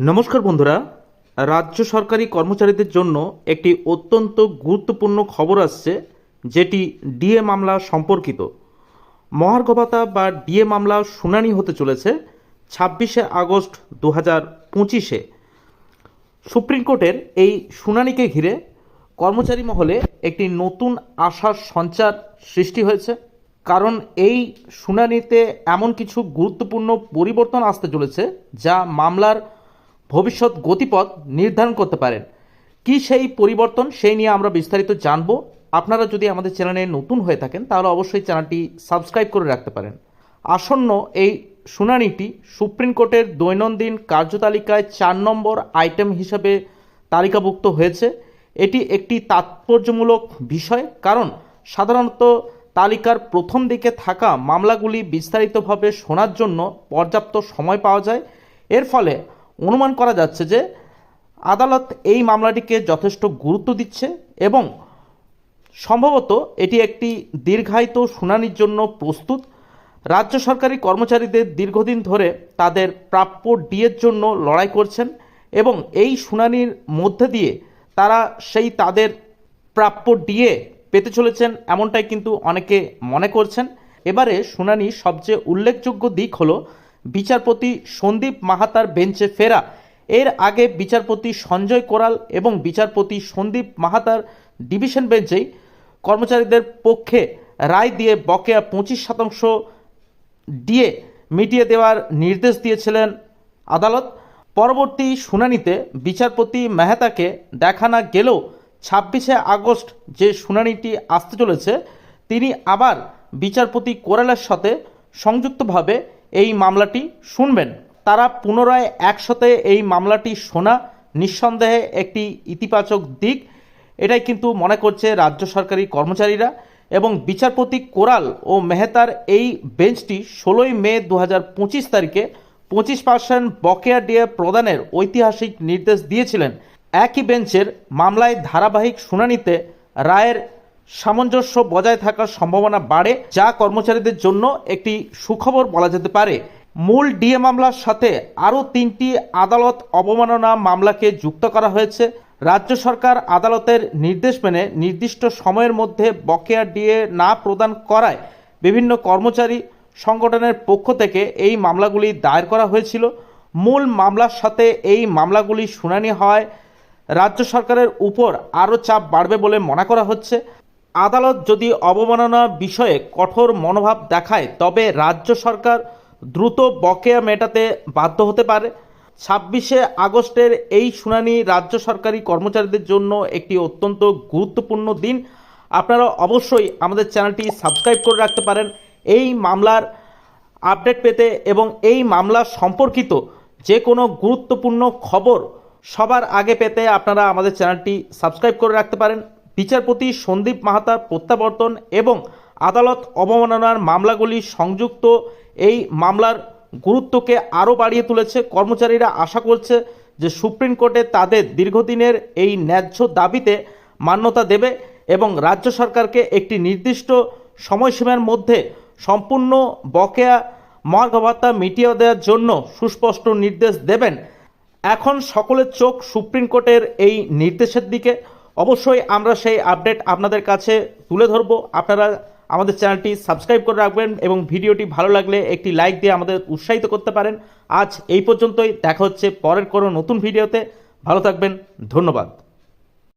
নমস্কার বন্ধুরা, রাজ্য সরকারি কর্মচারীদের জন্য একটি অত্যন্ত গুরুত্বপূর্ণ খবর আসছে, যেটি ডিএ মামলা সম্পর্কিত। মহার্ঘ ভাতা বা ডিএ মামলা শুনানি হতে চলেছে 26শে আগস্ট 2025-এ। সুপ্রিম কোর্টের এই শুনানিকে ঘিরে কর্মচারী মহলে একটি নতুন আশার সঞ্চার সৃষ্টি হয়েছে, কারণ এই শুনানিতে এমন কিছু গুরুত্বপূর্ণ পরিবর্তন আসতে চলেছে যা মামলার ভবিষ্যৎ গতিপথ নির্ধারণ করতে পারেন। কি সেই পরিবর্তন, সেই নিয়ে আমরা বিস্তারিত জানব। আপনারা যদি আমাদের চ্যানেলে নতুন হয়ে থাকেন তাহলে অবশ্যই চ্যানেলটি সাবস্ক্রাইব করে রাখতে পারেন। আসন্ন এই শুনানিটি সুপ্রিম কোর্টের দৈনন্দিন কার্যতালিকায় 4 নম্বর আইটেম হিসাবে তালিকাভুক্ত হয়েছে। এটি একটি তাৎপর্যমূলক বিষয়, কারণ সাধারণত তালিকার প্রথম দিকে থাকা মামলাগুলি বিস্তারিতভাবে শোনার জন্য পর্যাপ্ত সময় পাওয়া যায়। এর ফলে অনুমান করা যাচ্ছে যে আদালত এই মামলাটিকে যথেষ্ট গুরুত্ব দিচ্ছে এবং সম্ভবত এটি একটি দীর্ঘায়িত শুনানির জন্য প্রস্তুত। রাজ্য সরকারি কর্মচারীদের দীর্ঘদিন ধরে তাদের প্রাপ্য ডিএর জন্য লড়াই করছেন এবং এই শুনানির মধ্যে দিয়ে তারা সেই তাদের প্রাপ্য ডিএ পেতে চলেছেন, এমনটাই কিন্তু অনেকে মনে করছেন। এবারে শুনানির সবচেয়ে উল্লেখযোগ্য দিক হলো বিচারপতি সন্দীপ মাহাতার বেঞ্চে ফেরা। এর আগে বিচারপতি সঞ্জয় কোরাল এবং বিচারপতি সন্দীপ মাহাতার ডিভিশন বেঞ্চেই কর্মচারীদের পক্ষে রায় দিয়ে বকেয়া 25% ডিএ মিটিয়ে দেওয়ার নির্দেশ দিয়েছিলেন আদালত। পরবর্তী শুনানিতে বিচারপতি মেহতাকে দেখা না গেলেও 26শে আগস্ট যে শুনানিটি আসতে চলেছে, তিনি আবার বিচারপতি কোরালের সাথে সংযুক্তভাবে এই মামলাটি শুনবেন। তারা পুনরায় একসাথে এই মামলাটি শোনা নিঃসন্দেহে একটি ইতিবাচক দিক, এটাই কিন্তু মনে করছে রাজ্য সরকারি কর্মচারীরা। এবং বিচারপতি কোরাল ও মেহতার এই বেঞ্চটি 16ই মে 2025 তারিখে 25% বকেয়া ডিএ প্রদানের ঐতিহাসিক নির্দেশ দিয়েছিলেন। একই বেঞ্চের মামলায় ধারাবাহিক শুনানিতে রায়ের সামঞ্জস্য বজায় থাকার সম্ভাবনা বাড়ে, যা কর্মচারীদের জন্য একটি সুখবর বলা যেতে পারে। মূল ডিএ মামলার সাথে আরও 3টি আদালত অবমাননা মামলাকে যুক্ত করা হয়েছে। রাজ্য সরকার আদালতের নির্দেশ মেনে নির্দিষ্ট সময়ের মধ্যে বকেয়া ডিএ না প্রদান করায় বিভিন্ন কর্মচারী সংগঠনের পক্ষ থেকে এই মামলাগুলি দায়ের করা হয়েছিল। মূল মামলার সাথে এই মামলাগুলি শুনানি হয় রাজ্য সরকারের উপর আরও চাপ বাড়বে বলে মনে করা হচ্ছে। আদালত যদি অবমাননা বিষয়ে কঠোর মনোভাব দেখায় তবে রাজ্য সরকার দ্রুত বকেয়া মেটাতে বাধ্য হতে পারে। 26শে আগস্টের এই শুনানি রাজ্য সরকারি কর্মচারীদের জন্য একটি অত্যন্ত গুরুত্বপূর্ণ দিন। আপনারা অবশ্যই আমাদের চ্যানেলটি সাবস্ক্রাইব করে রাখতে পারেন এই মামলার আপডেট পেতে, এবং এই মামলা সম্পর্কিত যে কোনো গুরুত্বপূর্ণ খবর সবার আগে পেতে আপনারা আমাদের চ্যানেলটি সাবস্ক্রাইব করে রাখতে পারেন। বিচারপতি সন্দীপ মাহাতার প্রত্যাবর্তন এবং আদালত অবমাননার মামলাগুলি সংযুক্ত এই মামলার গুরুত্বকে আরও বাড়িয়ে তুলেছে। কর্মচারীরা আশা করছে যে সুপ্রিম কোর্টে তাদের দীর্ঘদিনের এই ন্যায্য দাবিতে মান্যতা দেবে এবং রাজ্য সরকারকে একটি নির্দিষ্ট সময়সীমার মধ্যে সম্পূর্ণ বকেয়া মহার্ঘ ভাতা মিটিয়ে দেওয়ার জন্য সুস্পষ্ট নির্দেশ দেবেন। এখন সকলের চোখ সুপ্রিম কোর্টের এই নির্দেশের দিকে। অবশ্যই আমরা সেই আপডেট আপনাদের কাছে তুলে ধরব। আপনারা আমাদের চ্যানেলটি সাবস্ক্রাইব করে রাখবেন এবং ভিডিওটি ভালো লাগলে একটি লাইক দিয়ে আমাদের উৎসাহিত করতে পারেন। আজ এই পর্যন্তই, দেখা হচ্ছে পরের কোনো নতুন ভিডিওতে। ভালো থাকবেন, ধন্যবাদ।